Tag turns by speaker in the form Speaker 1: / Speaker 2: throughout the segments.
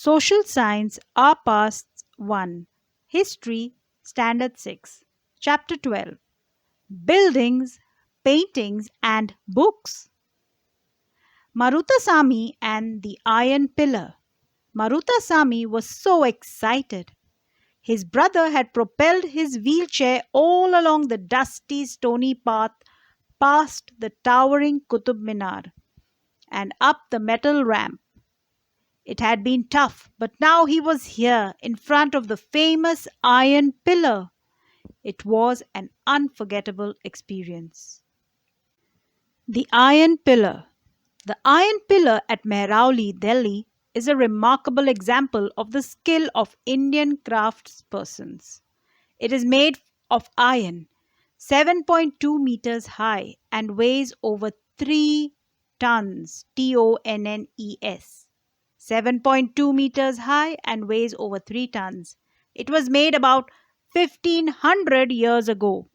Speaker 1: Social Science, Our Past 1, History, Standard 6, Chapter 12, Buildings, Paintings, and Books. Marutasamy and the Iron Pillar. Marutasamy was so excited. His brother had propelled his wheelchair all along the dusty, stony path past the towering Qutub Minar and up the metal ramp. It had been tough, but now he was here in front of the famous Iron Pillar. It was an unforgettable experience. The Iron Pillar. The Iron Pillar at Mehrauli, Delhi, is a remarkable example of the skill of Indian craftspersons. It is made of iron, 7.2 meters high, and weighs over 3 tons, TONNES. 7.2 meters high and weighs over 3 tons. It was made about 1500 years ago.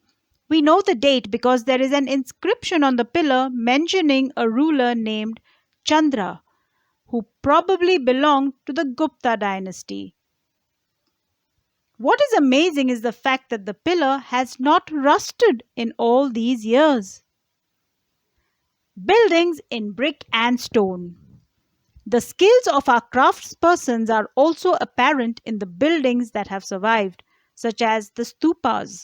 Speaker 1: We know the date because there is an inscription on the pillar mentioning a ruler named Chandra, who probably belonged to the Gupta dynasty. What is amazing is the fact that the pillar has not rusted in all these years. Buildings in brick and stone. The skills of our craftspersons are also apparent in the buildings that have survived, such as the stupas.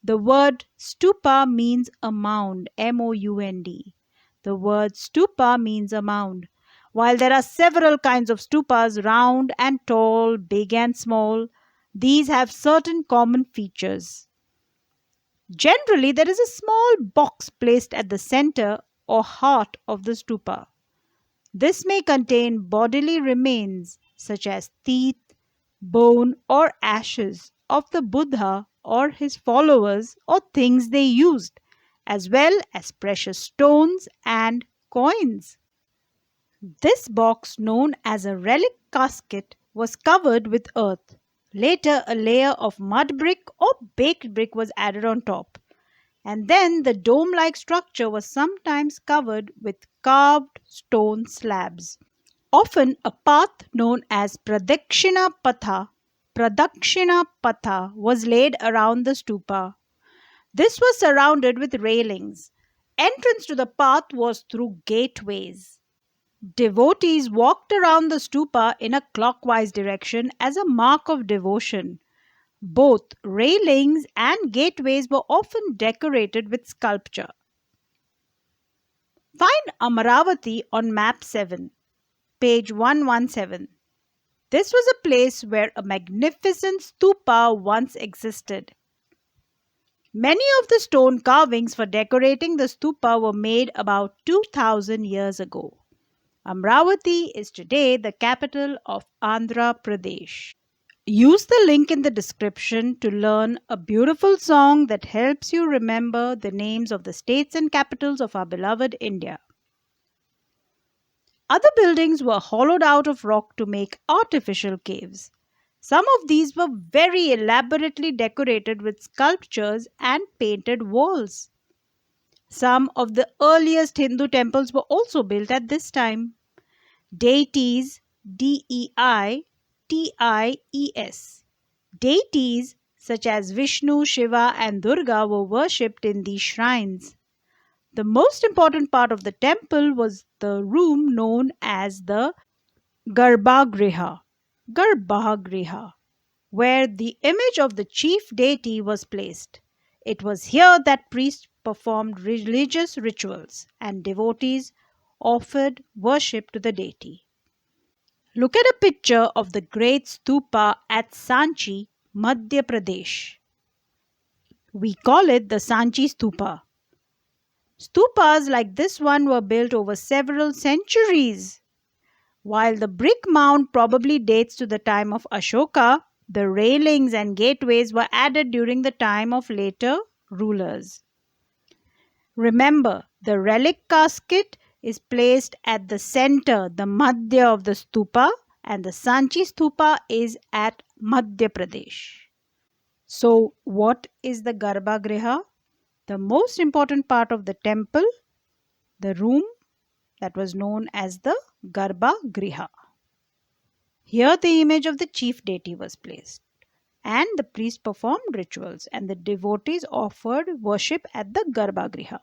Speaker 1: The word stupa means a mound, M-O-U-N-D. The word stupa means a mound. While there are several kinds of stupas, round and tall, big and small, these have certain common features. Generally, there is a small box placed at the center or heart of the stupa. This may contain bodily remains such as teeth, bone, or ashes of the Buddha or his followers or things they used, as well as precious stones and coins. This box, known as a relic casket, was covered with earth. Later, a layer of mud brick or baked brick was added on top. And then the dome-like structure was sometimes covered with carved stone slabs. Often a path known as Pradakshina Patha was laid around the stupa. This was surrounded with railings. Entrance to the path was through gateways. Devotees walked around the stupa in a clockwise direction as a mark of devotion. Both railings and gateways were often decorated with sculpture. Find Amaravati on map 7, page 117. This was a place where a magnificent stupa once existed. Many of the stone carvings for decorating the stupa were made about 2000 years ago. Amaravati is today the capital of Andhra Pradesh. Use the link in the description to learn a beautiful song that helps you remember the names of the states and capitals of our beloved India. Other buildings were hollowed out of rock to make artificial caves. Some of these were very elaborately decorated with sculptures and painted walls. Some of the earliest Hindu temples were also built at this time. Deities, Deities, deities such as Vishnu, Shiva, and Durga were worshipped in these shrines. The most important part of the temple was the room known as the Garbhagriha, where the image of the chief deity was placed. It was here that priests performed religious rituals and devotees offered worship to the deity. Look at a picture of the great stupa at Sanchi, Madhya Pradesh. We call it the Sanchi Stupa. Stupas like this one were built over several centuries. While the brick mound probably dates to the time of Ashoka, the railings and gateways were added during the time of later rulers. Remember, the relic casket is placed at the center, the Madhya of the stupa, and the Sanchi Stupa is at Madhya Pradesh. So, what is the Garbhagriha? The most important part of the temple, the room that was known as the Garbhagriha. Here, the image of the chief deity was placed, and the priest performed rituals, and the devotees offered worship at the Garbhagriha.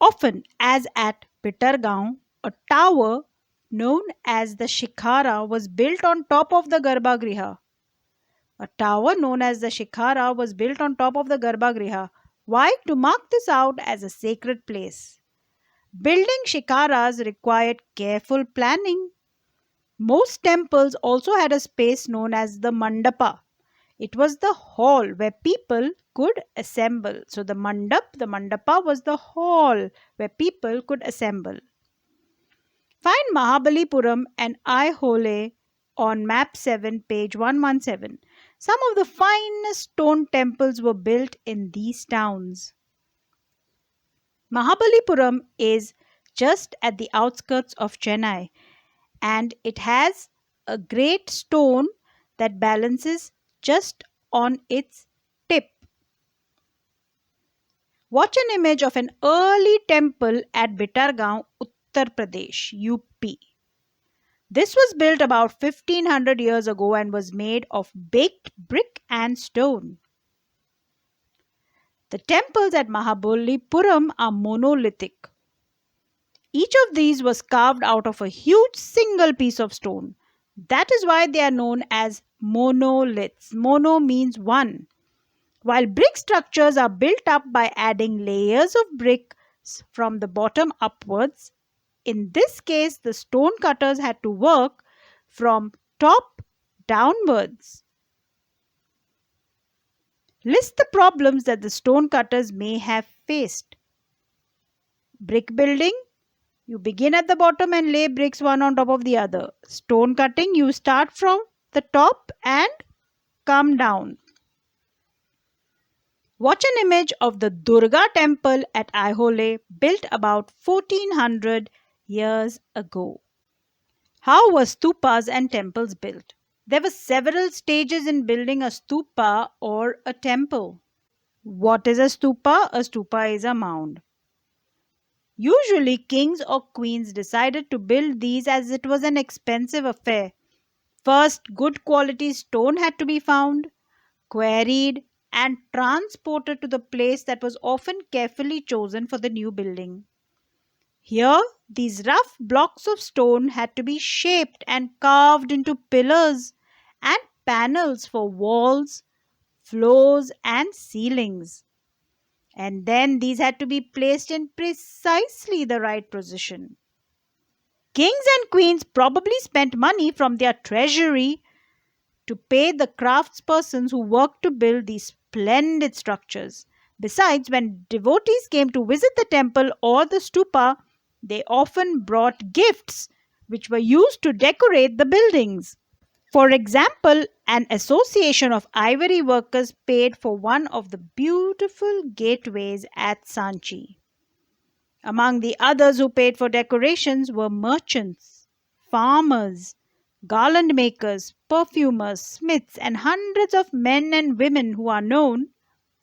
Speaker 1: Often, as at Bittergaon, a tower known as the Shikhara was built on top of the Garbhagriha. A tower known as the Shikhara was built on top of the Garbhagriha. Why? To mark this out as a sacred place. Building shikaras required careful planning. Most temples also had a space known as the mandapa. It was the hall where people could assemble. So the mandapa was the hall where people could assemble. Find Mahabalipuram and Aihole on map 7, page 117. Some of the finest stone temples were built in these towns. Mahabalipuram is just at the outskirts of Chennai, and it has a great stone that balances just on its tip. Watch an image of an early temple at Bittergaon, Uttar Pradesh, UP. This was built about 1500 years ago and was made of baked brick and stone. The temples at Mahabalipuram are monolithic. Each of these was carved out of a huge single piece of stone. That is why they are known as monoliths. Mono means one. While brick structures are built up by adding layers of bricks from the bottom upwards, in this case the stone cutters had to work from top downwards. List the problems that the stone cutters may have faced. Brick building, you begin at the bottom and lay bricks one on top of the other. Stone cutting, you start from the top and come down. Watch an image of the Durga temple at Aihole, built about 1400 years ago. How were stupas and temples built? There were several stages in building a stupa or a temple. What is a stupa? A stupa is a mound. Usually, kings or queens decided to build these as it was an expensive affair. First, good quality stone had to be found, quarried, and transported to the place that was often carefully chosen for the new building. Here, these rough blocks of stone had to be shaped and carved into pillars and panels for walls, floors, and ceilings. And then these had to be placed in precisely the right position. Kings and queens probably spent money from their treasury to pay the craftspersons who worked to build these splendid structures. Besides, when devotees came to visit the temple or the stupa, they often brought gifts which were used to decorate the buildings. For example, an association of ivory workers paid for one of the beautiful gateways at Sanchi. Among the others who paid for decorations were merchants, farmers, garland makers, perfumers, smiths, and hundreds of men and women who are known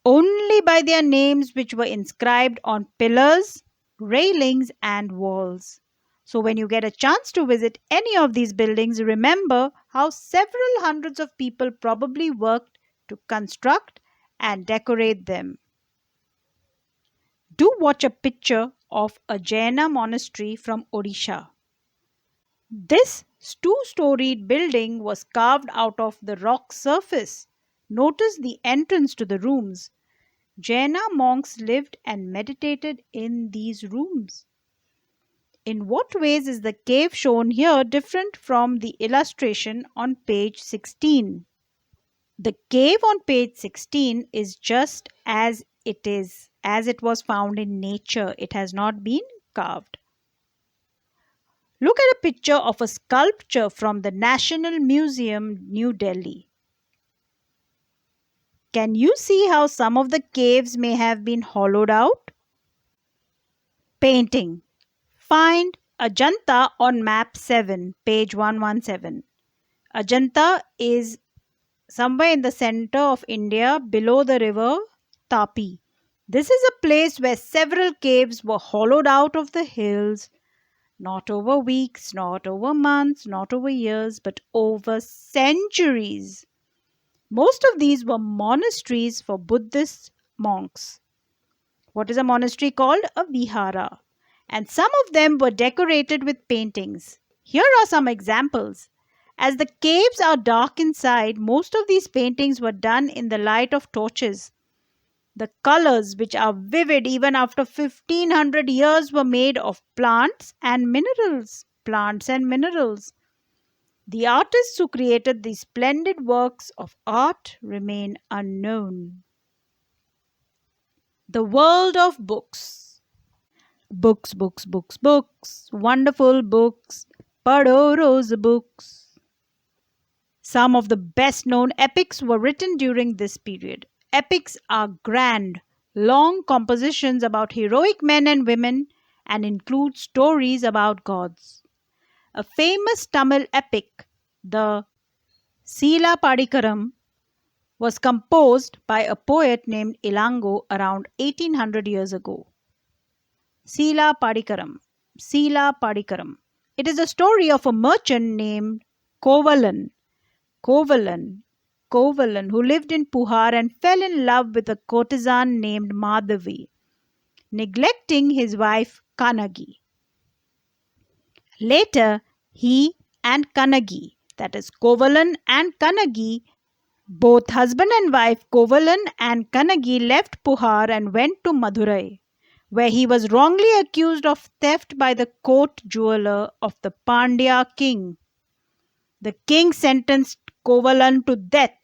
Speaker 1: only by their names, which were inscribed on pillars, railings, and walls. So, when you get a chance to visit any of these buildings, remember how several hundreds of people probably worked to construct and decorate them. Do watch a picture of a Jaina monastery from Odisha. This two-storied building was carved out of the rock surface. Notice the entrance to the rooms. Jaina monks lived and meditated in these rooms. In what ways is the cave shown here different from the illustration on page 16? The cave on page 16 is just as it was found in nature. It has not been carved. Look at a picture of a sculpture from the National Museum, New Delhi. Can you see how some of the caves may have been hollowed out? Painting. Find Ajanta on map 7, page 117. Ajanta is somewhere in the center of India below the river Tapi. This is a place where several caves were hollowed out of the hills. Not over weeks, not over months, not over years, but over centuries. Most of these were monasteries for Buddhist monks. What is a monastery called? A vihara. And some of them were decorated with paintings. Here are some examples. As the caves are dark inside, most of these paintings were done in the light of torches. The colors, which are vivid even after 1500 years, were made of plants and minerals. Plants and minerals. The artists who created these splendid works of art remain unknown. The world of books. Books, books, books, books. Wonderful books. Pado rose books. Some of the best known epics were written during this period. Epics are grand, long compositions about heroic men and women and include stories about gods. A famous Tamil epic, the Sila Padikaram, was composed by a poet named Ilango around 1800 years ago. Sila Padikaram. Sila Padikaram. It is a story of a merchant named Kovalan. Kovalan. Kovalan, who lived in Puhar and fell in love with a courtesan named Madhavi, neglecting his wife Kanagi. Later, he and Kanagi, that is Kovalan and Kanagi, both husband and wife Kovalan and Kanagi, left Puhar and went to Madurai, where he was wrongly accused of theft by the court jeweler of the Pandya king. The king sentenced Kovalan to death.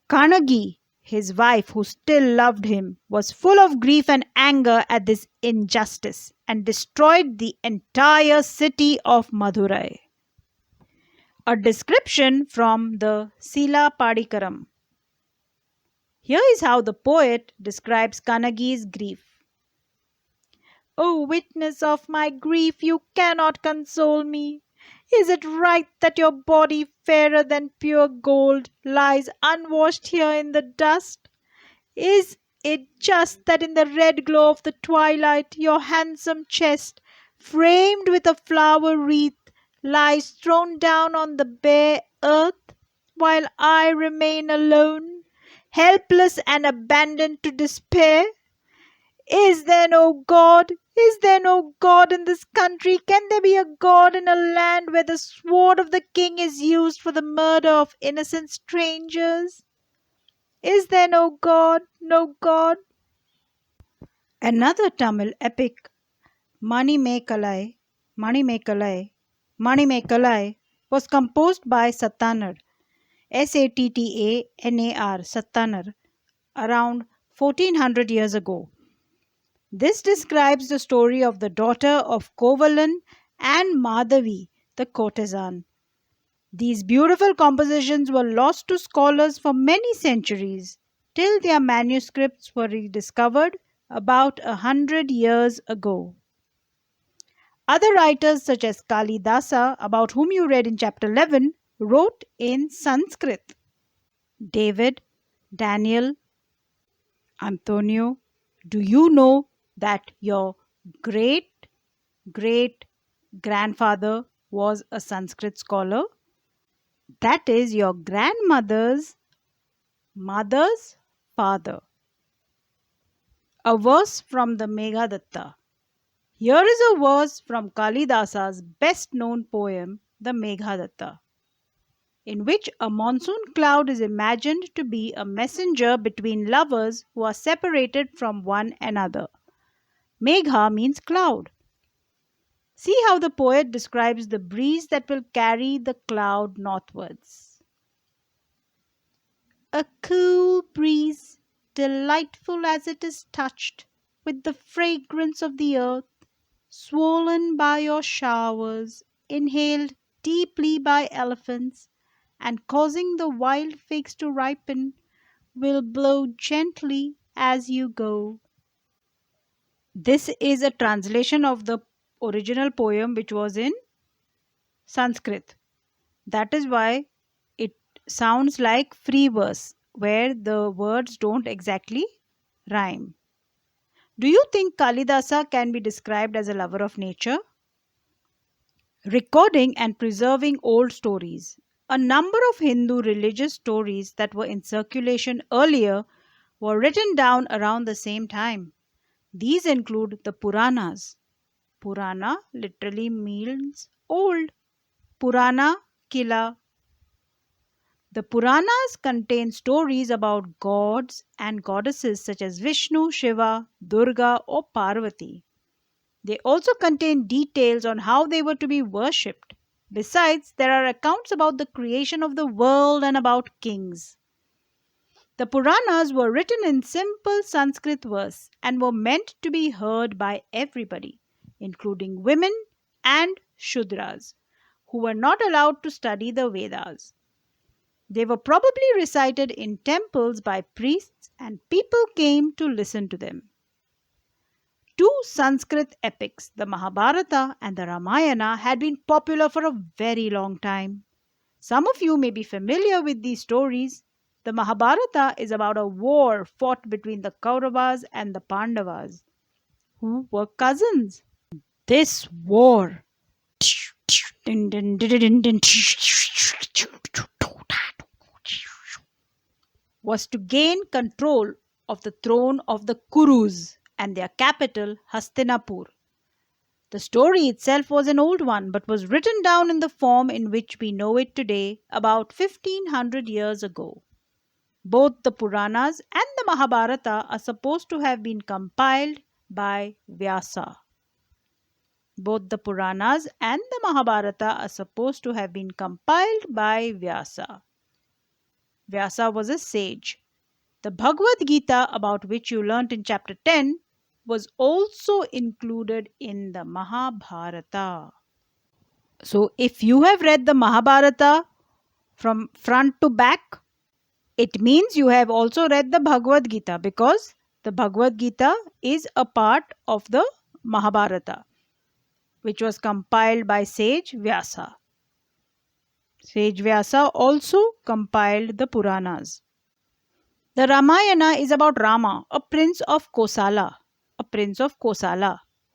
Speaker 1: Kanagi, his wife, who still loved him, was full of grief and anger at this injustice and destroyed the entire city of Madurai. A description from the Sila Padikaram. Here is how the poet describes Kanagi's grief. O witness of my grief, you cannot console me. Is it right that your body, fairer than pure gold, lies unwashed here in the dust? Is it just that in the red glow of the twilight your handsome chest, framed with a flower wreath, lies thrown down on the bare earth, while I remain alone, helpless and abandoned to despair? Is there no God? Is there no God in this country? Can there be a God in a land where the sword of the king is used for the murder of innocent strangers? Is there no God? No God? Another Tamil epic, Manimekalai, Manimekalai, Manimekalai, was composed by Sattanar, Sattanar, Sattanar, around 1400 years ago. This describes the story of the daughter of Kovalan and Madhavi, the courtesan. These beautiful compositions were lost to scholars for many centuries, till their manuscripts were rediscovered about 100 years ago. Other writers such as Kalidasa, about whom you read in chapter 11, wrote in Sanskrit. David, Daniel, Antonio, do you know that your great great grandfather was a Sanskrit scholar? That is your grandmother's mother's father. A verse from the Meghadatta. Here is a verse from Kalidasa's best known poem, the Meghadatta, in which a monsoon cloud is imagined to be a messenger between lovers who are separated from one another. Megha means cloud. See how the poet describes the breeze that will carry the cloud northwards. A cool breeze, delightful as it is touched with the fragrance of the earth, swollen by your showers, inhaled deeply by elephants, and causing the wild figs to ripen, will blow gently as you go. This is a translation of the original poem, which was in Sanskrit. That is why it sounds like free verse, where the words don't exactly rhyme. Do you think Kalidasa can be described as a lover of nature? recording and preserving old stories. A number of Hindu religious stories that were in circulation earlier were written down around the same time. These include the Puranas. Purana literally means old. Purana Kila. The Puranas contain stories about gods and goddesses such as Vishnu, Shiva, Durga, or Parvati. They also contain details on how they were to be worshipped. Besides, there are accounts about the creation of the world and about kings. The Puranas were written in simple Sanskrit verse and were meant to be heard by everybody, including women and Shudras, who were not allowed to study the Vedas. They were probably recited in temples by priests, and people came to listen to them. Two Sanskrit epics, the Mahabharata and the Ramayana, had been popular for a very long time. Some of you may be familiar with these stories. The Mahabharata is about a war fought between the Kauravas and the Pandavas, who were cousins. This war was to gain control of the throne of the Kurus and their capital, Hastinapur. The story itself was an old one but was written down in the form in which we know it today about 1500 years ago. Both the Puranas and the Mahabharata are supposed to have been compiled by Vyasa. Both the Puranas and the Mahabharata are supposed to have been compiled by Vyasa. Vyasa was a sage. The Bhagavad Gita, about which you learnt in chapter 10, was also included in the Mahabharata. So, if you have read the Mahabharata from front to back, it means you have also read the Bhagavad Gita, because the Bhagavad Gita is a part of the Mahabharata, which was compiled by sage Vyasa. Sage Vyasa also compiled the Puranas. The Ramayana is about Rama, a prince of Kosala,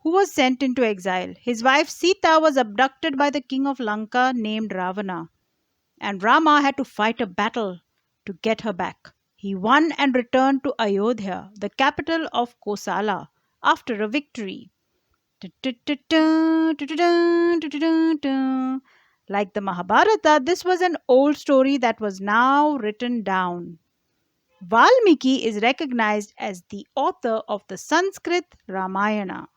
Speaker 1: who was sent into exile. His wife Sita was abducted by the king of Lanka named Ravana, and Rama had to fight a battle to get her back. He won and returned to Ayodhya, the capital of Kosala, after a victory. Like the Mahabharata, this was an old story that was now written down. Valmiki is recognized as the author of the Sanskrit Ramayana.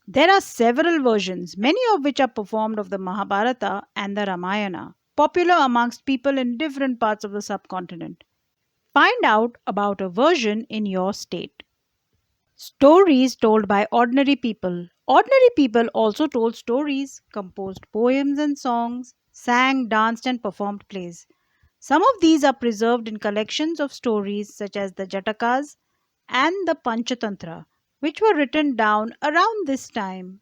Speaker 1: There are several versions, many of which are performed of the Mahabharata and the Ramayana, popular amongst people in different parts of the subcontinent. Find out about a version in your state. Stories told by ordinary people. Ordinary people also told stories, composed poems and songs, sang, danced, and performed plays. Some of these are preserved in collections of stories such as the Jatakas and the Panchatantra, which were written down around this time.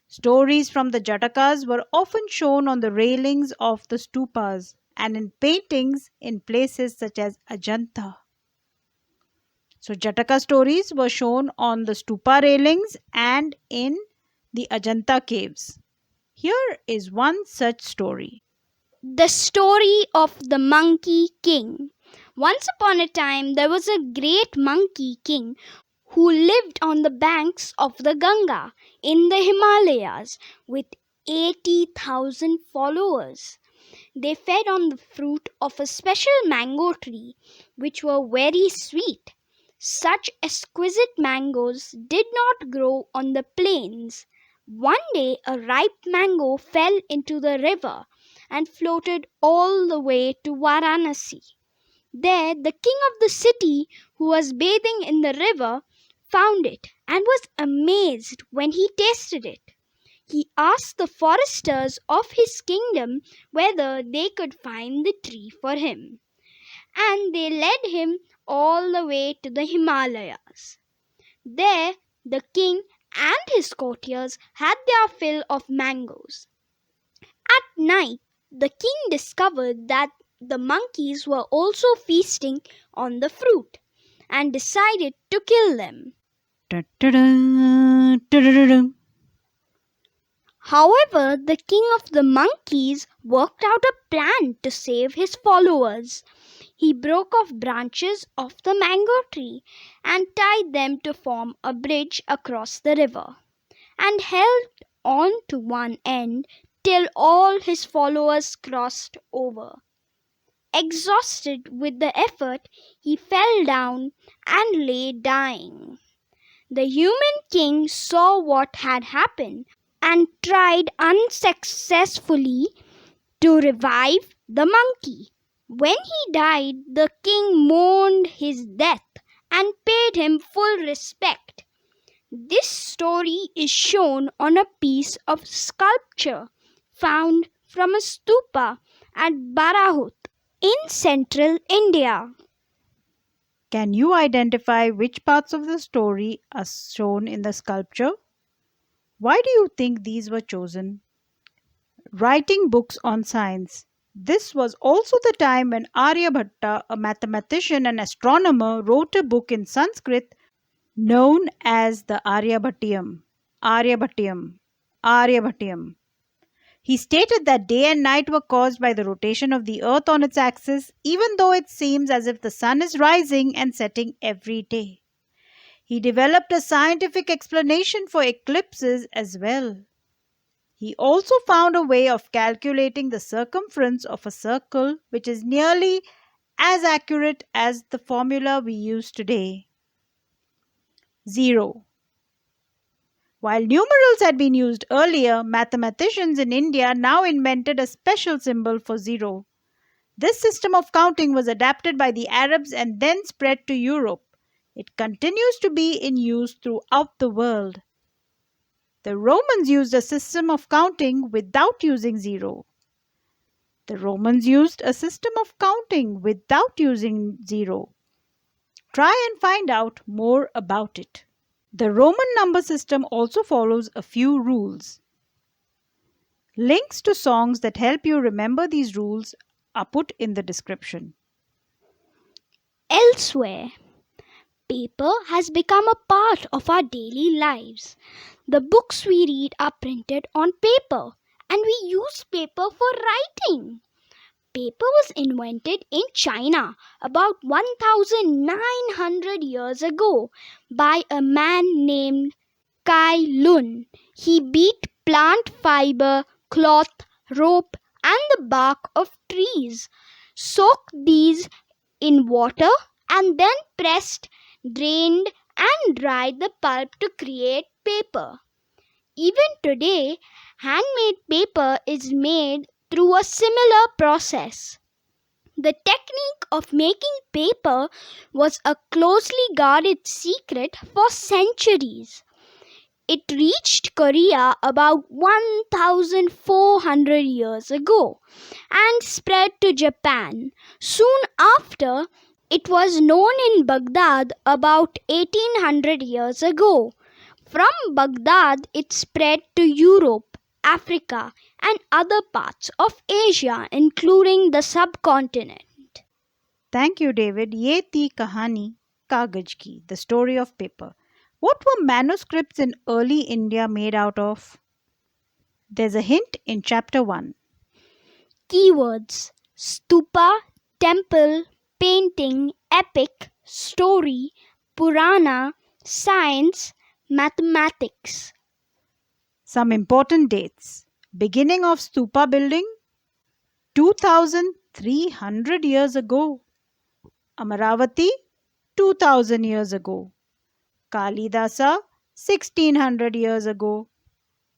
Speaker 1: Stories from the Jatakas were often shown on the railings of the stupas and in paintings in places such as Ajanta. So, Jataka stories were shown on the stupa railings and in the Ajanta caves. Here is one such story.
Speaker 2: The story of the Monkey King. Once upon a time, there was a great monkey king who lived on the banks of the Ganga in the Himalayas with 80,000 followers. They fed on the fruit of a special mango tree, which were very sweet. Such exquisite mangoes did not grow on the plains. One day, a ripe mango fell into the river and floated all the way to Varanasi. There, the king of the city, who was bathing in the river, found it and was amazed when he tasted it. He asked the foresters of his kingdom whether they could find the tree for him, and they led him all the way to the Himalayas. There, the king and his courtiers had their fill of mangoes. At night, the king discovered that the monkeys were also feasting on the fruit and decided to kill them. However, the king of the monkeys worked out a plan to save his followers. He broke off branches of the mango tree and tied them to form a bridge across the river, and held on to one end till all his followers crossed over. Exhausted with the effort, he fell down and lay dying. The human king saw what had happened and tried unsuccessfully to revive the monkey. When he died, the king mourned his death and paid him full respect. This story is shown on a piece of sculpture found from a stupa at Barahut in central India.
Speaker 1: Can you identify which parts of the story are shown in the sculpture? Why do you think these were chosen? Writing books on science. This was also the time when Aryabhatta, a mathematician and astronomer, wrote a book in Sanskrit known as the Aryabhatiam. Aryabhatiam. Aryabhatiam. He stated that day and night were caused by the rotation of the earth on its axis, even though it seems as if the sun is rising and setting every day. He developed a scientific explanation for eclipses as well. He also found a way of calculating the circumference of a circle which is nearly as accurate as the formula we use today. 0. While numerals had been used earlier, mathematicians in India now invented a special symbol for 0. This system of counting was adapted by the Arabs and then spread to Europe. It continues to be in use throughout the world. The Romans used a system of counting without using 0. The Romans used a system of counting without using 0. Try and find out more about it. The Roman number system also follows a few rules. Links to songs that help you remember these rules are put in the description.
Speaker 2: Elsewhere, paper has become a part of our daily lives. The books we read are printed on paper, and we use paper for writing. Paper was invented in China about 1900 years ago by a man named Kai Lun. He beat plant fiber, cloth, rope, and the bark of trees, soaked these in water, and then pressed, drained, and dried the pulp to create paper. Even today, handmade paper is made through a similar process. The technique of making paper was a closely guarded secret for centuries. It reached Korea about 1400 years ago and spread to Japan. Soon after, it was known in Baghdad about 1800 years ago. From Baghdad, it spread to Europe, Africa, and other parts of Asia, including the subcontinent.
Speaker 1: Thank you, David. Ye thi kahani kagaj ki, the story of paper. What were manuscripts in early India made out of? There's a hint in chapter 1.
Speaker 2: Keywords: stupa, temple, painting, epic, story, Purana, science, mathematics.
Speaker 1: Some important dates. Beginning of stupa building 2300 years ago. Amaravati 2000 years ago. Kalidasa 1600 years ago.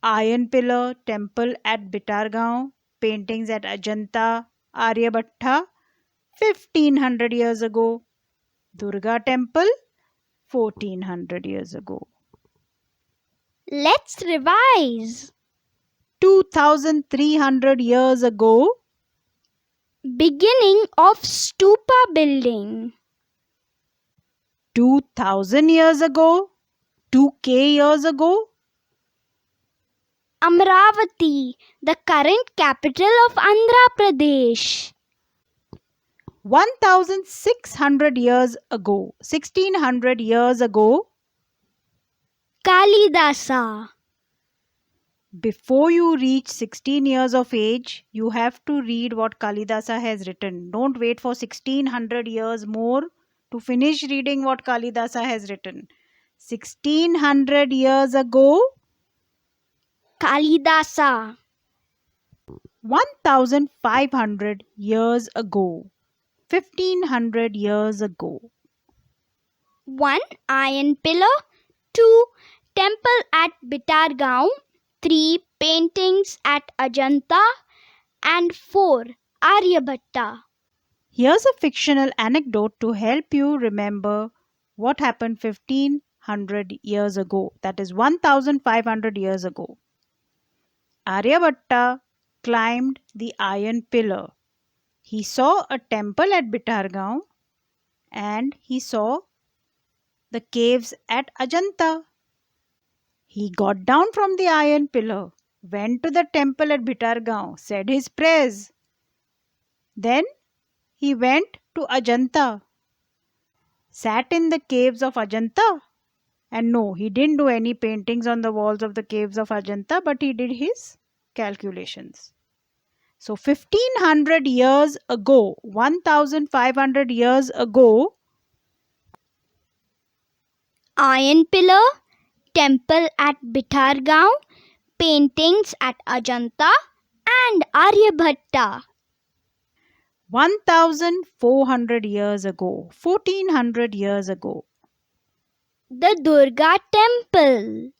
Speaker 1: Iron pillar temple at Bitargaon. Paintings at Ajanta, Aryabhatta 1500 years ago. Durga temple 1400 years ago.
Speaker 2: Let's revise.
Speaker 1: 2300 years ago.
Speaker 2: Beginning of stupa building.
Speaker 1: 2000 years ago. 2k years ago.
Speaker 2: Amravati, the current capital of Andhra Pradesh.
Speaker 1: 1600 years ago. 1600 years ago.
Speaker 2: Kalidasa.
Speaker 1: Before you reach 16 years of age, you have to read what Kalidasa has written. Don't wait for 1600 years more to finish reading what Kalidasa has written. 1600 years ago,
Speaker 2: Kalidasa.
Speaker 1: 1500 years ago, 1500 years ago.
Speaker 2: 1. Iron pillar. 2. Temple at Bitargaon. 3. Paintings at Ajanta. And 4. Aryabhatta.
Speaker 1: Here's a fictional anecdote to help you remember what happened 1500 years ago, that is 1500 years ago. Aryabhatta climbed the iron pillar. He saw a temple at Bitargaon and he saw the caves at Ajanta. He got down from the iron pillar, went to the temple at Bitargaon, said his prayers. Then he went to Ajanta, sat in the caves of Ajanta, and no, he didn't do any paintings on the walls of the caves of Ajanta, but he did his calculations. So 1500 years ago, 1500 years ago,
Speaker 2: Iron pillar. Temple at Bitargaon. Paintings at Ajanta. And Aryabhatta.
Speaker 1: 1400 years ago, 1400 years ago.
Speaker 2: The Durga Temple.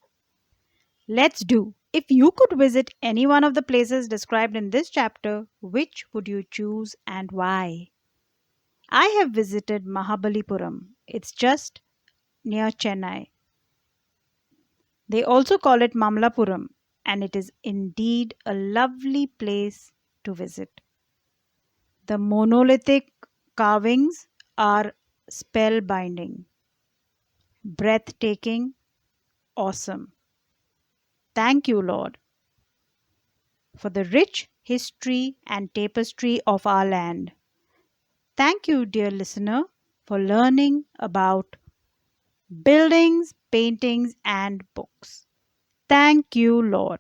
Speaker 1: Let's do. If you could visit any one of the places described in this chapter, which would you choose and why? I have visited Mahabalipuram. It's just near Chennai. They also call it Mamlapuram, and it is indeed a lovely place to visit. The monolithic carvings are spellbinding, breathtaking, awesome. Thank you, Lord, for the rich history and tapestry of our land. Thank you, dear listener, for learning about buildings, paintings, and books. Thank you, Lord.